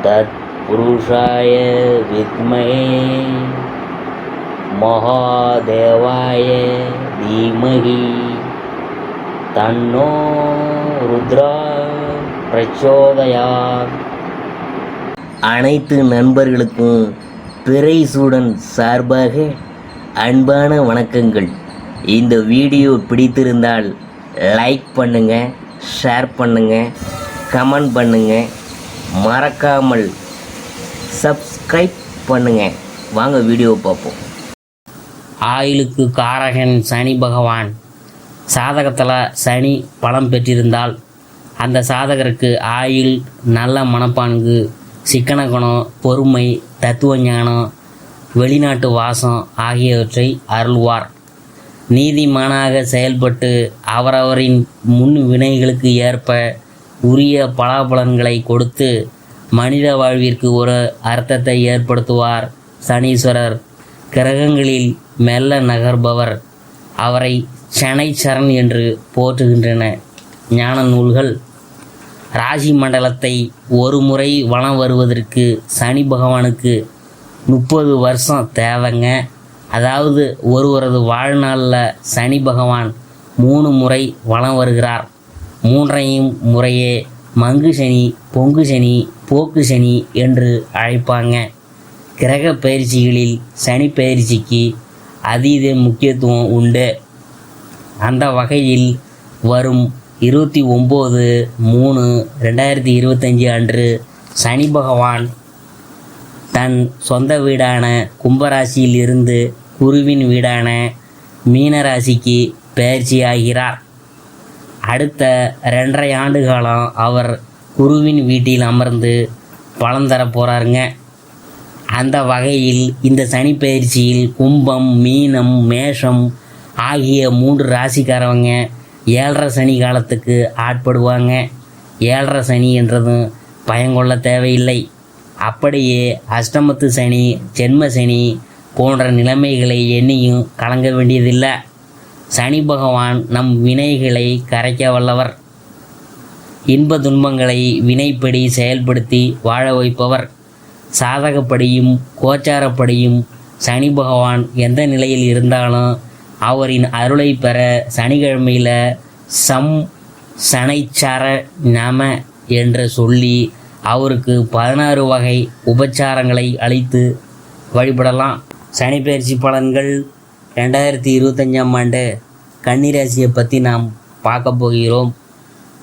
तत्पुरुषाय विद्महे महादेवाय धीमहि तन्नो रुद्रा प्रचोदयात्. அனைத்து நண்பர்களுக்கும் பிறைசூடன் சார்பாக அன்பான வணக்கங்கள். இந்த வீடியோ பிடித்திருந்தால் லைக் பண்ணுங்கள், ஷேர் பண்ணுங்கள், கமெண்ட் பண்ணுங்கள், மறக்காமல் சப்ஸ்கிரைப் பண்ணுங்கள். வாங்க வீடியோவை பார்ப்போம். ஆயுளுக்கு காரகன் சனி பகவான். சாதகத்தில் சனி பலம் பெற்றிருந்தால் அந்த சாதகருக்கு ஆயுள், நல்ல மனப்பான்கு, சிக்கன குணம், பொறுமை, தத்துவ ஞானம், வெளிநாட்டு வாசம் ஆகியவற்றை அருள்வார். நீதிமானாக செயல்பட்டு அவரவரின் முன் வினைகளுக்கு ஏற்ப உரிய பலாபலன்களை கொடுத்து மனித வாழ்விற்கு ஒரு அர்த்தத்தை ஏற்படுத்துவார் சனீஸ்வரர். கிரகங்களில் மெல்ல நகர்பவர். அவரை சனைச்சரன் என்று போற்றுகின்றன ஞான நூல்கள். ராசி மண்டலத்தை ஒரு முறை வலம் வருவதற்கு சனி பகவானுக்கு 30 வருஷம் தேவைங்க. அதாவது ஒருவரது வாழ்நாளில் சனி பகவான் 3 முறை வலம் வருகிறார். 3ஐயும் முறையே மங்கு சனி, பொங்கு சனி, போக்கு சனி என்று அழைப்பாங்க. கிரக பயிற்சிகளில் சனி பயிற்சிக்கு அதீத முக்கியத்துவம் உண்டு. அந்த வகையில் வரும் 29/3/2025 அன்று சனி பகவான் தன் சொந்த வீடான கும்பராசியில் இருந்து குருவின் வீடான மீனராசிக்கு பயிற்சியாகிறார். அடுத்த 2.5 ஆண்டு காலம் அவர் குருவின் வீட்டில் அமர்ந்து பலன் தர போகிறாருங்க. அந்த வகையில் இந்த சனி பயிற்சியில் கும்பம், மீனம், மேஷம் ஆகிய 3 ராசிக்காரவங்க 7.5 சனி காலத்துக்கு ஆட்படுவாங்க. 7.5 சனி என்றதும் பயங்கொள்ள தேவையில்லை. அப்படியே அஷ்டமத்து சனி, ஜென்ம சனி போன்ற நிலைமைகளை எண்ணியும் கலங்க வேண்டியதில்லை. சனி பகவான் நம் வினைகளை கரைக்க வல்லவர். இன்ப துன்பங்களை வினைப்படி செயல்படுத்தி வாழ வைப்பவர். சாதகப்படியும் கோச்சாரப்படியும் சனி பகவான் எந்த நிலையில் இருந்தாலும் அவரின் அருளை பெற சனிக்கிழமையில் சனைச்சர நம என்று சொல்லி அவருக்கு 16 வகை உபச்சாரங்களை அளித்து வழிபடலாம். சனி பயிற்சி பலன்கள் 2025ஆம் ஆண்டு கன்னிராசியை பற்றி நாம் பார்க்க போகிறோம்.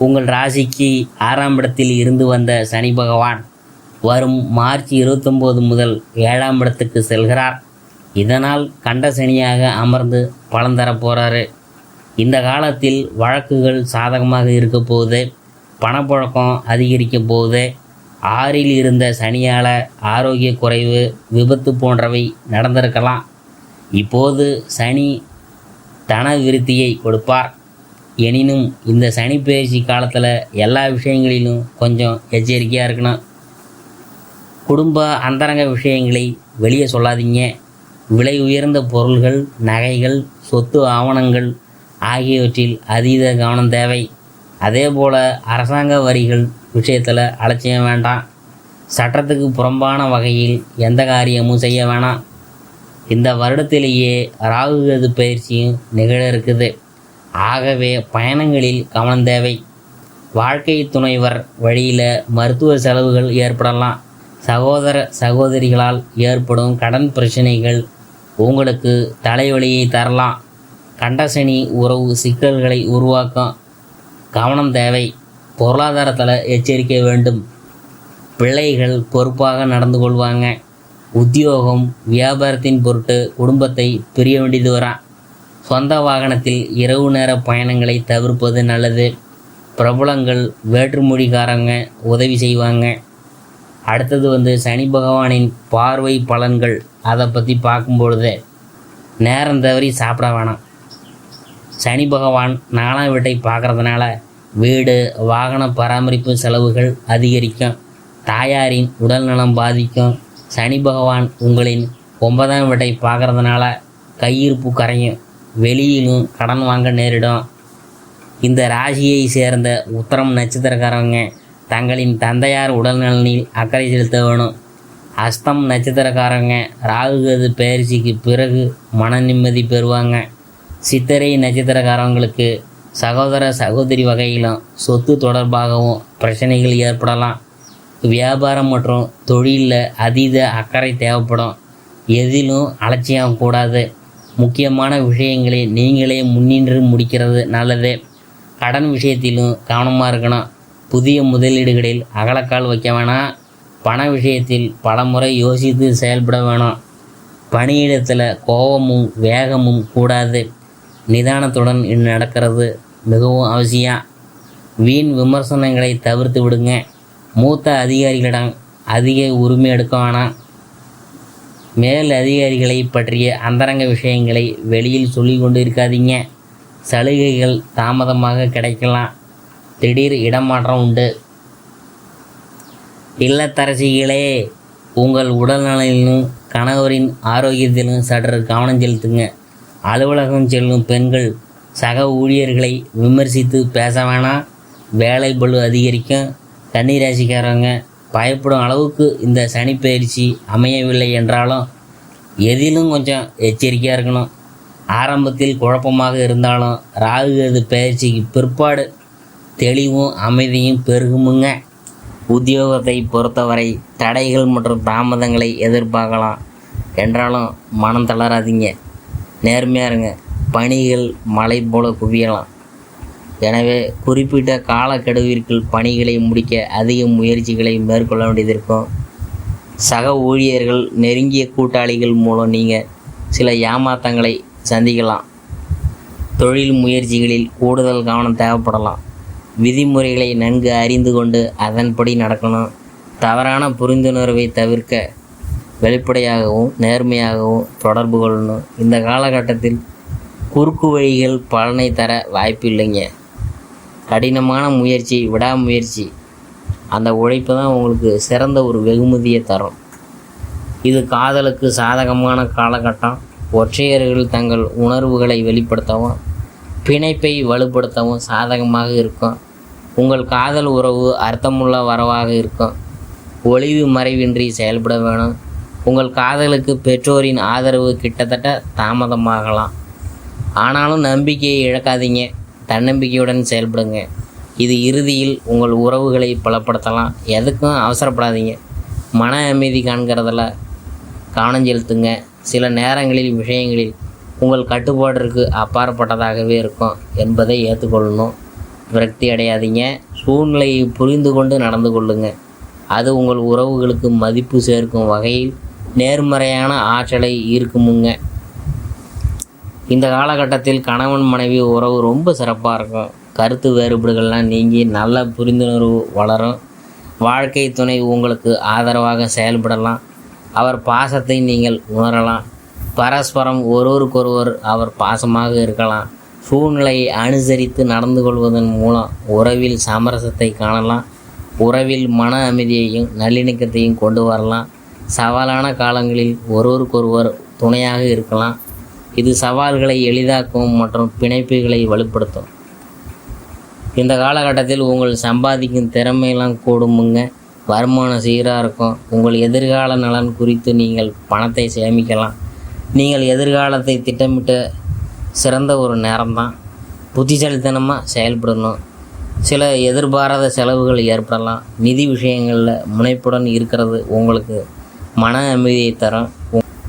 உங்கள் ராசிக்கு 6ஆம் இடத்தில் இருந்து வந்த சனி பகவான் வரும் மார்ச் 29 முதல் 7ஆம் இடத்துக்கு செல்கிறார். இதனால் கண்ட சனியாக அமர்ந்து பலன் தரப்போகிறாரு. இந்த காலத்தில் வழக்குகள் சாதகமாக இருக்க போகுது. பணப்புழக்கம் அதிகரிக்க போகுது. 6இல் இருந்த சனியால் ஆரோக்கிய குறைவு, விபத்து போன்றவை நடந்திருக்கலாம். இப்போது சனி தன விருத்தியை கொடுப்பார். எனினும் இந்த சனி பயிற்சி காலத்தில் எல்லா விஷயங்களிலும் கொஞ்சம் எச்சரிக்கையாக இருக்கணும். குடும்ப அந்தரங்க விஷயங்களை வெளியே சொல்லாதீங்க. விலை உயர்ந்த பொருள்கள், நகைகள், சொத்து ஆவணங்கள் ஆகியவற்றில் அதீத கவனம் தேவை. அதே போல் அரசாங்க வரிகள் விஷயத்தில் அலட்சியம் வேண்டாம். சட்டத்துக்கு புறம்பான வகையில் எந்த காரியமும் செய்ய வேணாம். இந்த வருடத்திலேயே ராகு கேது பயிற்சியும் நிகழ இருக்குது. ஆகவே பயணங்களில் கவனம் தேவை. வாழ்க்கை துணைவர் வழியில் மருத்துவ செலவுகள் ஏற்படலாம். சகோதர சகோதரிகளால் ஏற்படும் கடன் பிரச்சனைகள் உங்களுக்கு தலைவலியை தரலாம். கண்டசனி உறவு சிக்கல்களை உருவாக்கும். கவனம் தேவை. பொருளாதாரத்தில் எச்சரிக்கை வேண்டும். பிள்ளைகள் பொறுப்பாக நடந்து கொள்வாங்க. உத்தியோகம், வியாபாரத்தின் பொருட்டு குடும்பத்தை பிரிய வேண்டியது வரான். சொந்த வாகனத்தில் இரவு நேர பயணங்களை தவிர்ப்பது நல்லது. பிரபலங்கள், வேற்றுமொழிக்காரங்க உதவி செய்வாங்க. அடுத்தது சனி பகவானின் பார்வை பலன்கள். அதை பற்றி பார்க்கும்பொழுது நேரம் தவறி சாப்பிட வேணாம். சனி பகவான் 4ஆம் வீட்டை பார்க்குறதுனால வீடு, வாகன பராமரிப்பு செலவுகள் அதிகரிக்கும். தாயாரின் உடல் நலம் பாதிக்கும். சனி பகவான் உங்களின் 9ஆம் வீட்டை பார்க்குறதுனால கையிருப்பு கரையும். வெளியிலும் கடன் வாங்க நேரிடும். இந்த ராசியை சேர்ந்த உத்திரம் நட்சத்திரக்காரங்க தங்களின் தந்தையார் உடல்நலனில் அக்கறை செலுத்த வேணும். அஸ்தம் நட்சத்திரக்காரங்க ராகுகது பயிற்சிக்கு பிறகு மன நிம்மதி பெறுவாங்க. சித்திரை நட்சத்திரக்காரங்களுக்கு சகோதர சகோதரி வகையிலும் சொத்து தொடர்பாகவும் பிரச்சனைகள் ஏற்படலாம். வியாபாரம் மற்றும் தொழிலில் அதீத அக்கறை தேவைப்படும். எதிலும் அலட்சியம் கூடாது. முக்கியமான விஷயங்களை நீங்களே முன்னின்று முடிக்கிறது நல்லது. கடன் விஷயத்திலும் கவனமாக இருக்கணும். புதிய முதலீடுகளில் அகலக்கால் வைக்க வேணாம். பண விஷயத்தில் பலமுறை யோசித்து செயல்பட வேணும். பணியிடத்தில் கோபமும் வேகமும் கூடாது. நிதானத்துடன் நடக்கிறது மிகவும் அவசியம். வீண் விமர்சனங்களை தவிர்த்து விடுங்க. மூத்த அதிகாரிகளிடம் அதிக உரிமை எடுக்க வேணாம். மேல் அதிகாரிகளை பற்றிய அந்தரங்க விஷயங்களை வெளியில் சொல்லி கொண்டு இருக்காதீங்க. சலுகைகள் தாமதமாக கிடைக்கலாம். திடீர் இடமாற்றம் உண்டு. இல்லத்தரசிகளே, உங்கள் உடல்நலனிலும் கணவரின் ஆரோக்கியத்திலும் சற்று கவனம் செலுத்துங்க. அலுவலகம் செல்லும் பெண்கள் சக ஊழியர்களை விமர்சித்து பேச வேணாம். வேலை பளு அதிகரிக்கும். கன்னிராசிக்காரங்க பயப்படும் அளவுக்கு இந்த சனிப்பெயர்ச்சி அமையவில்லை என்றாலும் எதிலும் கொஞ்சம் எச்சரிக்கையாக இருக்கணும். ஆரம்பத்தில் குழப்பமாக இருந்தாலும் ராகுகது பயிற்சிக்கு பிற்பாடு தெளிவும் அமைதியும் பெருகுமுங்க. உத்தியோகத்தை பொறுத்தவரை தடைகள் மற்றும் தாமதங்களை எதிர்பார்க்கலாம். என்றாலும் மனம் தளராதீங்க. நேர்மையாக இருங்க. பணிகள் மலை போல குவியலாம். எனவே குறிப்பிட்ட காலக்கெடுவிற்குள் பணிகளை முடிக்க அதிக முயற்சிகளை மேற்கொள்ள வேண்டியதிருக்கும். சக ஊழியர்கள் நெருங்கிய கூட்டாளிகள் மூலம் நீங்கள் சில ஏமாற்றங்களை சந்திக்கலாம். தொழில் முயற்சிகளில் கூடுதல் கவனம் தேவைப்படலாம். விதிமுறைகளை நன்கு அறிந்து கொண்டு அதன்படி நடக்கணும். தவறான புரிந்துணர்வை தவிர்க்க வெளிப்படையாகவும் நேர்மையாகவும் தொடர்பு கொள்ளணும். இந்த காலகட்டத்தில் குறுக்கு வழிகள் பலனை தர வாய்ப்பில்லைங்க. கடினமான முயற்சி, விடாமுயற்சி, அந்த உழைப்பு தான் உங்களுக்கு சிறந்த ஒரு வெகுமதியை தரும். இது காதலுக்கு சாதகமான காலகட்டம். ஒற்றையர்கள் தங்கள் உணர்வுகளை வெளிப்படுத்தவும் பிணைப்பை வலுப்படுத்தவும் சாதகமாக இருக்கும். உங்கள் காதல் உறவு அர்த்தமுள்ள வரவாக இருக்கும். ஒளிவு மறைவின்றி செயல்பட வேணும். உங்கள் காதலுக்கு பெற்றோரின் ஆதரவு கிட்டத்தட்ட தாமதமாகலாம். ஆனாலும் நம்பிக்கையை இழக்காதீங்க. தன்னம்பிக்கையுடன் செயல்படுங்க. இது இறுதியில் உங்கள் உறவுகளை பலப்படுத்தலாம். எதுக்கும் அவசரப்படாதீங்க. மன அமைதி காண்கிறதில் கவனம் செலுத்துங்க. சில நேரங்களில் விஷயங்களில் உங்கள் கட்டுப்பாட்டிற்கு அப்பாற்பட்டதாகவே இருக்கும் என்பதை ஏற்றுக்கொள்ளணும். விரக்தி அடையாதீங்க. சூழ்நிலையை புரிந்து கொண்டு நடந்து கொள்ளுங்க. அது உங்கள் உறவுகளுக்கு மதிப்பு சேர்க்கும் வகையில் நேர்மறையான ஆற்றலை ஈர்க்குமுங்க. இந்த காலகட்டத்தில் கணவன் மனைவி உறவு ரொம்ப சிறப்பாக இருக்கும். கருத்து வேறுபாடுகள்லாம் நீங்கி நல்ல புரிந்துணர்வு வளரும். வாழ்க்கை துணை உங்களுக்கு ஆதரவாக செயல்படலாம். அவர் பாசத்தை நீங்கள் உணரலாம். பரஸ்பரம் ஒருவருக்கொருவர் அவர் பாசமாக இருக்கலாம். சூழ்நிலையை அனுசரித்து நடந்து கொள்வதன் மூலம் உறவில் சமரசத்தை காணலாம். உறவில் மன அமைதியையும் நல்லிணக்கத்தையும் கொண்டு வரலாம். சவாலான காலங்களில் ஒருவருக்கொருவர் துணையாக இருக்கலாம். இது சவால்களை எளிதாக்கும் மற்றும் பிணைப்புகளை வலுப்படுத்தும். இந்த காலகட்டத்தில் உங்கள் சம்பாதிக்கும் திறமையெல்லாம் கூடுமுங்க. வருமானம் சீராக இருக்கும். உங்கள் எதிர்கால நலன் குறித்து நீங்கள் பணத்தை சேமிக்கலாம். நீங்கள் எதிர்காலத்தை திட்டமிட்ட சிறந்த ஒரு நேரம்தான். புத்திசாலித்தனமாக செயல்படணும். சில எதிர்பாராத செலவுகள் ஏற்படலாம். நிதி விஷயங்களில் முனைப்புடன் இருக்கிறது உங்களுக்கு மன அமைதியை தரும்.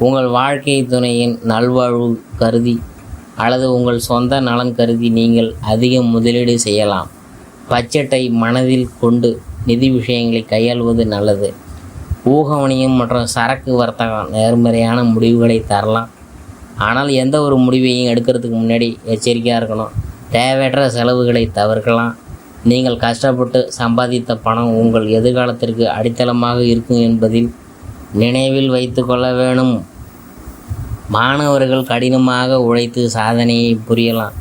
உங்கள் வாழ்க்கை துணையின் நல்வாழ்வு கருதி அல்லது உங்கள் சொந்த நலன் கருதி நீங்கள் அதிக முதலீடு செய்யலாம். பட்ஜெட்டை மனதில் கொண்டு நிதி விஷயங்களை கையாள்வது நல்லது. ஊகவணியம் மற்றும் சரக்கு வர்த்தகம் நேர்மறையான முடிவுகளை தரலாம். ஆனால் எந்த ஒரு முடிவையும் எடுக்கிறதுக்கு முன்னாடி எச்சரிக்கையாக இருக்கணும். தேவையற்ற செலவுகளை தவிர்க்கலாம். நீங்கள் கஷ்டப்பட்டு சம்பாதித்த பணம் உங்கள் எதிர்காலத்திற்கு அடித்தளமாக இருக்கும் என்பதில் நினைவில் வைத்து கொள்ள வேணும். மாணவர்கள் கடினமாக உழைத்து சாதனையை புரியலாம்.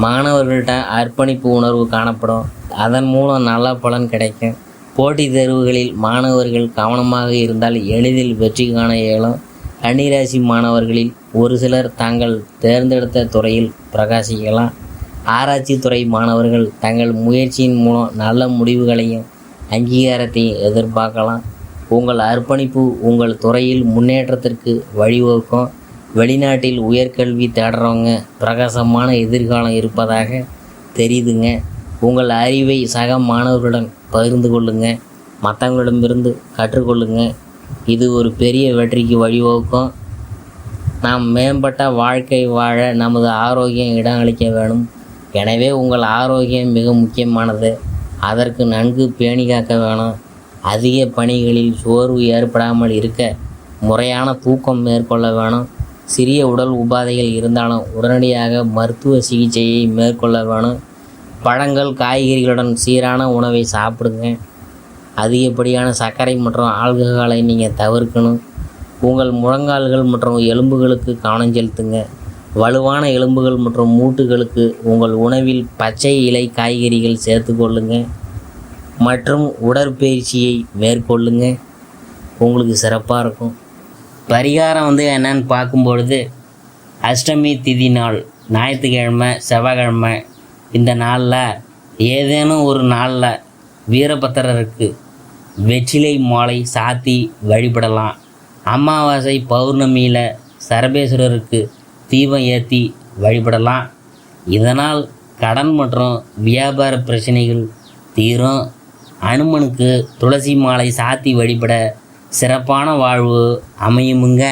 மாணவர்கள்ட்ட அர்ப்பணிப்பு உணர்வு காணப்படும். அதன் மூலம் நல்ல பலன் கிடைக்கும். போட்டித் தேர்வுகளில் மாணவர்கள் கவனமாக இருந்தால் எளிதில் வெற்றி காண இயலும். கன்னிராசி மாணவர்களில் ஒரு சிலர் தாங்கள் தேர்ந்தெடுத்த துறையில் பிரகாசிக்கலாம். ஆராய்ச்சி துறை மாணவர்கள் தங்கள் முயற்சியின் மூலம் நல்ல முடிவுகளையும் அங்கீகாரத்தையும் எதிர்பார்க்கலாம். உங்கள் அர்ப்பணிப்பு உங்கள் துறையில் முன்னேற்றத்திற்கு வழிவகுக்கும். வெளிநாட்டில் உயர்கல்வி தேடுறவங்க பிரகாசமான எதிர்காலம் இருப்பதாக தெரியுதுங்க. உங்கள் அறிவை சக மாணவர்களுடன் பகிர்ந்து கொள்ளுங்க. மற்றவங்களிடமிருந்து கற்றுக்கொள்ளுங்க. இது ஒரு பெரிய வெற்றிக்கு வழிவகுக்கும். நாம் மேம்பட்ட வாழ்க்கை வாழ நமது ஆரோக்கியம் இடமளிக்க வேணும். எனவே உங்கள் ஆரோக்கியம் மிக முக்கியமானது. அதற்கு நன்கு பேணி காக்க வேணும். அதிக பணிகளில் சோர்வு ஏற்படாமல் இருக்க முறையான தூக்கம் மேற்கொள்ள வேணும். சிறிய உடல் உபாதைகள் இருந்தாலும் உடனடியாக மருத்துவ சிகிச்சையை மேற்கொள்ள வேணும். பழங்கள் காய்கறிகளுடன் சீரான உணவை சாப்பிடுங்க. அதிகப்படியான சர்க்கரை மற்றும் ஆல்கஹாலை நீங்கள் தவிர்க்கணும். உங்கள் முழங்கால்கள் மற்றும் எலும்புகளுக்கு கவனம் செலுத்துங்க. வலுவான எலும்புகள் மற்றும் மூட்டுகளுக்கு உங்கள் உணவில் பச்சை இலை காய்கறிகள் சேர்த்துக்கொள்ளுங்க மற்றும் உடற்பயிற்சியை மேற்கொள்ளுங்க. உங்களுக்கு சிறப்பாக இருக்கும். பரிகாரம் என்னன்னு பார்க்கும்பொழுது, அஷ்டமி திதி நாள் ஞாயிற்றுக்கிழமை செவ்வாய்க்கிழமை இந்த நாளில் ஏதேனும் ஒரு நாளில் வீரபத்திரருக்கு வெற்றிலை மாலை சாத்தி வழிபடலாம். அமாவாசை பௌர்ணமியில் சரபேஸ்வரருக்கு தீபம் ஏற்றி வழிபடலாம். இதனால் கடன் மற்றும் வியாபார பிரச்சனைகள் தீரும். அனுமனுக்கு துளசி மாலை சாத்தி வழிபட சிறப்பான வாழ்வு அமையுமுங்க.